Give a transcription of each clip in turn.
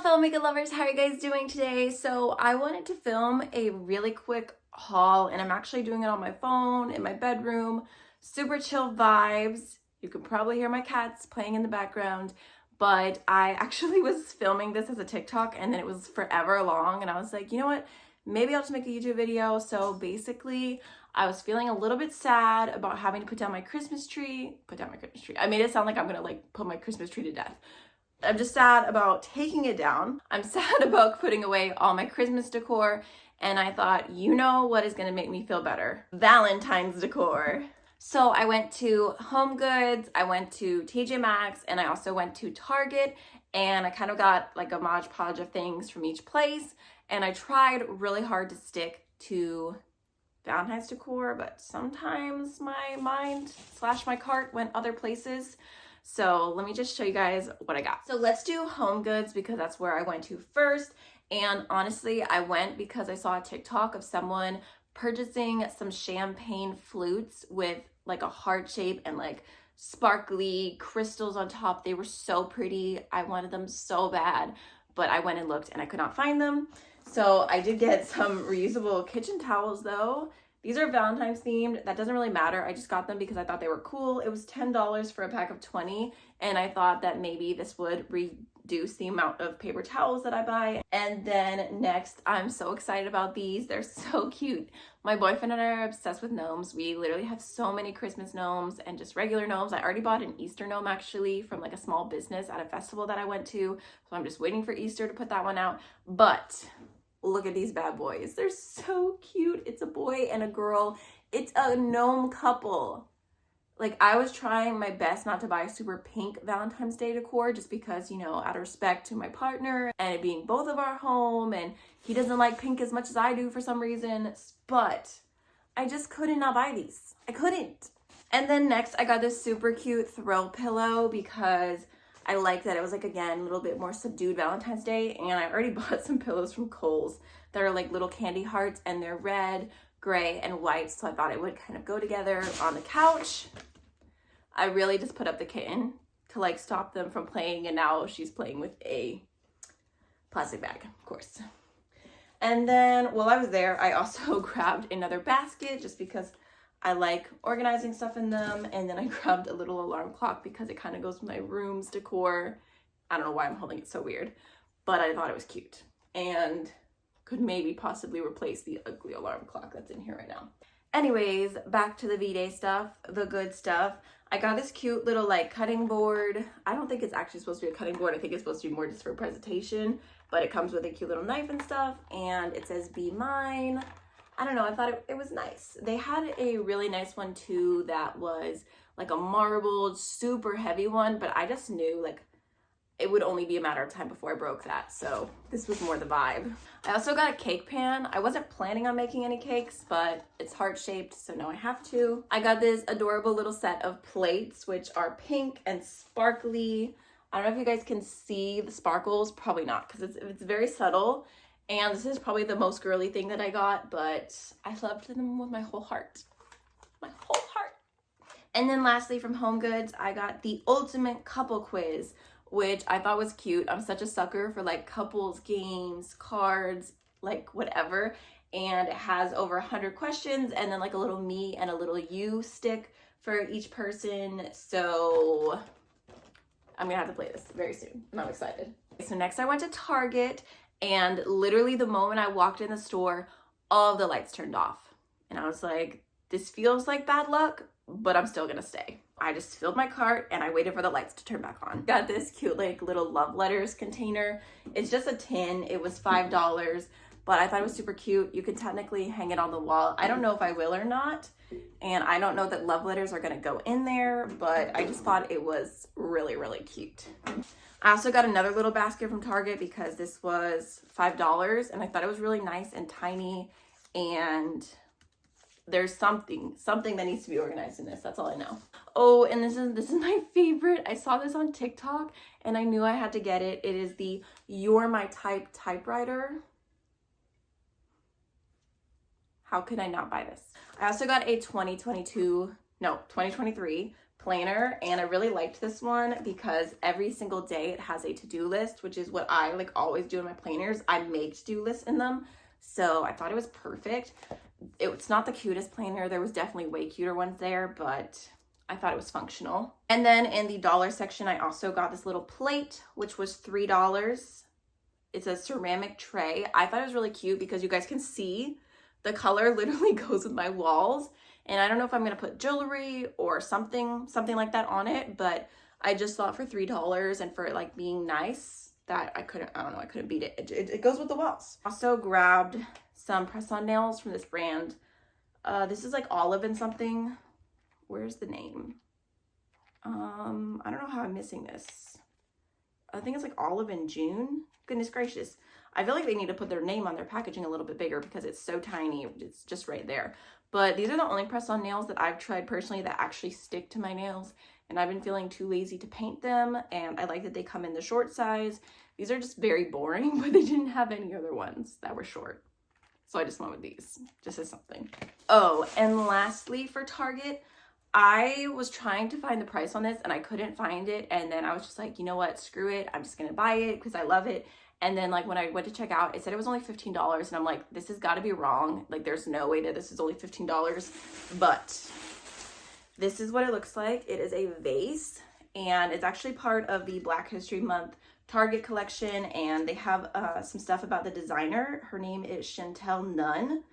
fellow makeup lovers, how are you guys doing today? So I wanted to film a really quick haul and I'm actually doing it on my phone in my bedroom. Super chill vibes. You can probably hear my cats playing in the background, but I actually was filming this as a TikTok and then it was forever long and I was like, you know what? Maybe I'll just make a YouTube video. So basically I was feeling a little bit sad about having to put down my Christmas tree. I made it sound like I'm gonna like put my Christmas tree to death. I'm just sad about taking it down. I'm sad about putting away all my Christmas decor. And I thought, you know what is gonna make me feel better? Valentine's decor. So I went to Home Goods, I went to TJ Maxx, and I also went to Target. And I kind of got like a Mod Podge of things from each place. And I tried really hard to stick to Valentine's decor, but sometimes my mind / my cart went other places. So let me just show you guys what I got. So let's do Home Goods because that's where I went to first. And honestly, I went because I saw a TikTok of someone purchasing some champagne flutes with like a heart shape and like sparkly crystals on top. They were so pretty. I wanted them so bad, but I went and looked and I could not find them. So I did get some reusable kitchen towels though. These are Valentine's themed. That doesn't really matter. I just got them because I thought they were cool. It was $10 for a pack of 20. And I thought that maybe this would reduce the amount of paper towels that I buy. And then next, I'm so excited about these. They're so cute. My boyfriend and I are obsessed with gnomes. We literally have so many Christmas gnomes and just regular gnomes. I already bought an Easter gnome actually from like a small business at a festival that I went to. So I'm just waiting for Easter to put that one out. But look at these bad boys. They're so cute. It's a boy and a girl. It's a gnome couple. Like I was trying my best not to buy super pink Valentine's Day decor just because, you know, out of respect to my partner and it being both of our home and he doesn't like pink as much as I do for some reason, but I just couldn't not buy these. I couldn't. And then next I got this super cute throw pillow because I like that it was like, again, a little bit more subdued Valentine's Day. And I already bought some pillows from Kohl's that are like little candy hearts and they're red, gray, and white. So I thought it would kind of go together on the couch. I really just put up the kitten to like stop them from playing. And now she's playing with a plastic bag, of course. And then while I was there, I also grabbed another basket just because I like organizing stuff in them. And then I grabbed a little alarm clock because it kind of goes with my room's decor. I don't know why I'm holding it so weird, but I thought it was cute and could maybe possibly replace the ugly alarm clock that's in here right now. Anyways, back to the V-Day stuff, the good stuff. I got this cute little like cutting board. I don't think it's actually supposed to be a cutting board. I think it's supposed to be more just for presentation, but it comes with a cute little knife and stuff. And it says, "Be mine." I don't know, I thought it was nice. They had a really nice one too that was like a marbled, super heavy one, but I just knew like it would only be a matter of time before I broke that. So this was more the vibe. I also got a cake pan. I wasn't planning on making any cakes, but it's heart-shaped, so now I have to. I got this adorable little set of plates, which are pink and sparkly. I don't know if you guys can see the sparkles, probably not, because it's very subtle. And this is probably the most girly thing that I got, but I loved them with my whole heart. My whole heart. And then lastly from Home Goods, I got the ultimate couple quiz, which I thought was cute. I'm such a sucker for like couples games, cards, like whatever. And it has over 100 questions and then like a little me and a little you stick for each person. So I'm gonna have to play this very soon and I'm excited. So next I went to Target. And literally the moment I walked in the store, all of the lights turned off. And I was like, this feels like bad luck, but I'm still gonna stay. I just filled my cart and I waited for the lights to turn back on. Got this cute like little love letters container. It's just a tin, it was $5, but I thought it was super cute. You can technically hang it on the wall. I don't know if I will or not. And I don't know that love letters are gonna go in there, but I just thought it was really, really cute. I also got another little basket from Target because this was $5 and I thought it was really nice and tiny and there's something that needs to be organized in this. That's all I know. Oh, and this is my favorite. I saw this on TikTok and I knew I had to get it. It is the You're My Type typewriter. How could I not buy this? I also got a 2023 planner, and I really liked this one because every single day it has a to-do list, which is what I like always do in my planners. I make to-do lists in them, so I thought it was perfect. It's not the cutest planner. There was definitely way cuter ones there, but I thought it was functional. And then in the dollar section, I also got this little plate, which was $3. It's a ceramic tray. I thought it was really cute because you guys can see the color literally goes with my walls. And I don't know if I'm gonna put jewelry or something like that on it, but I just thought for $3 and for it like being nice that I couldn't beat it. It goes with the walls. Also grabbed some press-on nails from this brand. This is like olive and something. Where's the name? I don't know how I'm missing this. I think it's like Olive in June. Goodness gracious. I feel like they need to put their name on their packaging a little bit bigger because it's so tiny. It's just right there. But these are the only press-on nails that I've tried personally that actually stick to my nails. And I've been feeling too lazy to paint them. And I like that they come in the short size. These are just very boring, but they didn't have any other ones that were short. So I just went with these, just as something. Oh, and lastly for Target, I was trying to find the price on this and I couldn't find it. And then I was just like, you know what, screw it. I'm just gonna buy it because I love it. And then like when I went to check out, it said it was only $15. And I'm like, this has gotta be wrong. Like there's no way that this is only $15. But this is what it looks like. It is a vase and it's actually part of the Black History Month Target collection. And they have some stuff about the designer. Her name is Chantel Nunn.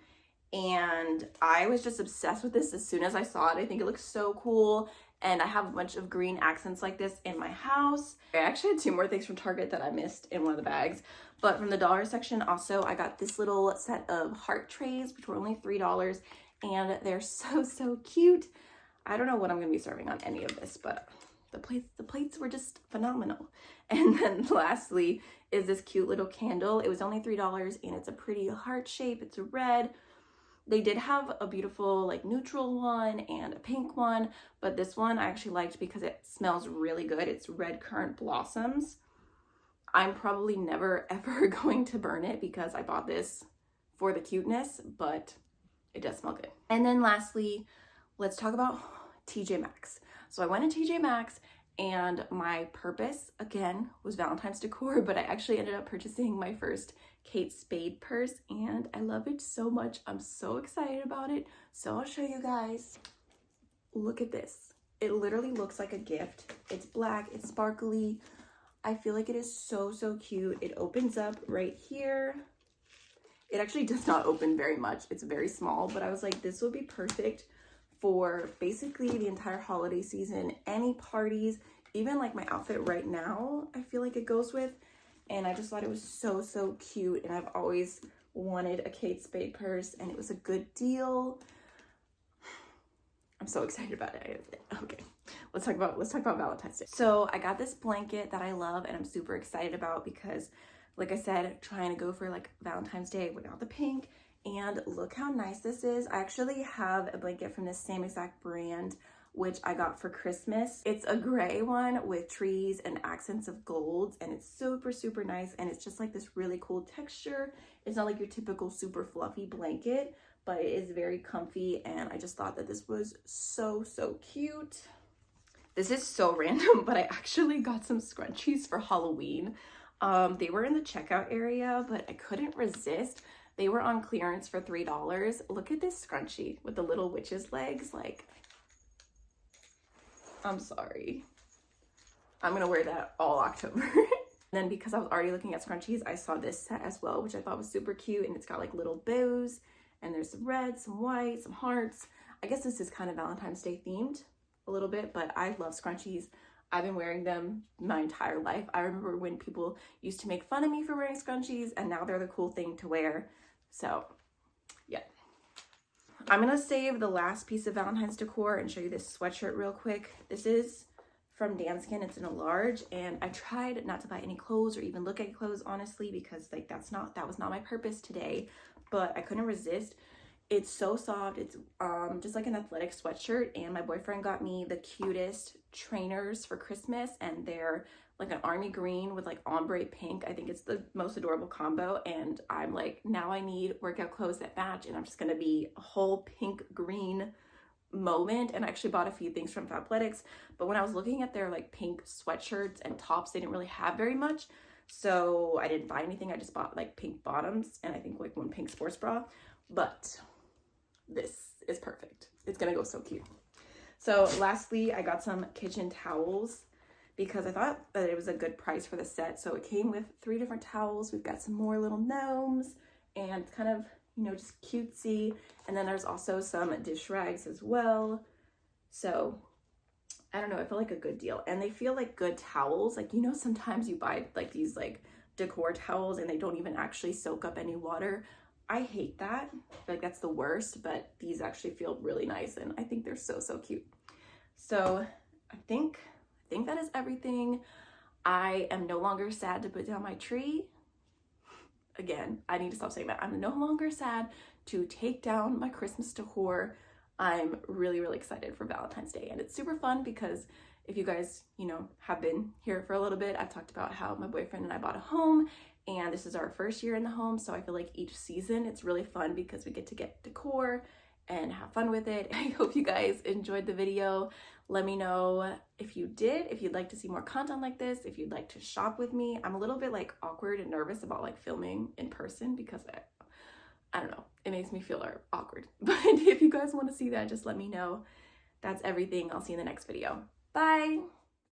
And I was just obsessed with this as soon as I saw it. I think it looks so cool. And I have a bunch of green accents like this in my house. I actually had two more things from Target that I missed in one of the bags. But from the dollar section also, I got this little set of heart trays, which were only $3. And they're so cute. I don't know what I'm going to be serving on any of this, but the plates were just phenomenal. And then lastly is this cute little candle. It was only $3 and it's a pretty heart shape. It's a red. They did have a beautiful like neutral one and a pink one, but this one I actually liked because it smells really good. It's red currant blossoms. I'm probably never ever going to burn it because I bought this for the cuteness, but it does smell good. And then lastly, let's talk about TJ Maxx. So I went to TJ Maxx and my purpose again was Valentine's decor, but I actually ended up purchasing my first Kate Spade purse and I love it so much. I'm so excited about it. So I'll show you guys. Look at this. It literally looks like a gift. It's black, it's sparkly. I feel like it is so cute. It opens up right here. It actually does not open very much. It's very small, but I was like, this would be perfect for basically the entire holiday season, any parties, even like my outfit right now, I feel like it goes with. And I just thought it was so cute. And I've always wanted a Kate Spade purse and it was a good deal. I'm so excited about it. Okay, let's talk about Valentine's Day. So I got this blanket that I love and I'm super excited about because like I said, trying to go for like Valentine's Day without the pink. And look how nice this is. I actually have a blanket from this same exact brand, which I got for Christmas. It's a gray one with trees and accents of gold, and it's super nice. And it's just like this really cool texture. It's not like your typical super fluffy blanket, but it is very comfy. And I just thought that this was so cute. This is so random, but I actually got some scrunchies for Halloween. They were in the checkout area, but I couldn't resist. They were on clearance for $3. Look at this scrunchie with the little witch's legs. Like, I'm sorry. I'm gonna wear that all October. Then because I was already looking at scrunchies, I saw this set as well, which I thought was super cute. And it's got like little bows and there's some red, some white, some hearts. I guess this is kind of Valentine's Day themed a little bit, but I love scrunchies. I've been wearing them my entire life. I remember when people used to make fun of me for wearing scrunchies and now they're the cool thing to wear. So yeah. I'm gonna save the last piece of Valentine's decor and show you this sweatshirt real quick. This is from Danskin. It's in a large and I tried not to buy any clothes or even look at clothes honestly because like that was not my purpose today, but I couldn't resist. It's so soft. It's just like an athletic sweatshirt and my boyfriend got me the cutest trainers for Christmas and they're like an army green with like ombre pink. I think it's the most adorable combo and I'm like, now I need workout clothes that match and I'm just gonna be a whole pink green moment, and I actually bought a few things from Fabletics, but when I was looking at their like pink sweatshirts and tops, they didn't really have very much, so I didn't buy anything. I just bought like pink bottoms and I think like one pink sports bra, but this is perfect. It's gonna go so cute. So lastly, I got some kitchen towels because I thought that it was a good price for the set. So it came with 3 different towels. We've got some more little gnomes and kind of, you know, just cutesy. And then there's also some dish rags as well. So I don't know, I feel like a good deal. And they feel like good towels. Like, you know, sometimes you buy like these like decor towels and they don't even actually soak up any water. I hate that. I feel like that's the worst, but these actually feel really nice and I think they're so, so cute. So I think that is everything. I am no longer sad to put down my tree. Again, I need to stop saying that. I'm no longer sad to take down my Christmas decor. I'm really, really excited for Valentine's Day, and it's super fun because if you guys, you know, have been here for a little bit, I've talked about how my boyfriend and I bought a home, and this is our first year in the home, so I feel like each season it's really fun because we get to get decor and have fun with it. I hope you guys enjoyed the video. Let me know if you did, if you'd like to see more content like this, if you'd like to shop with me. I'm a little bit like awkward and nervous about like filming in person because I don't know, it makes me feel awkward. But if you guys want to see that, just let me know. That's everything. I'll see you in the next video. Bye.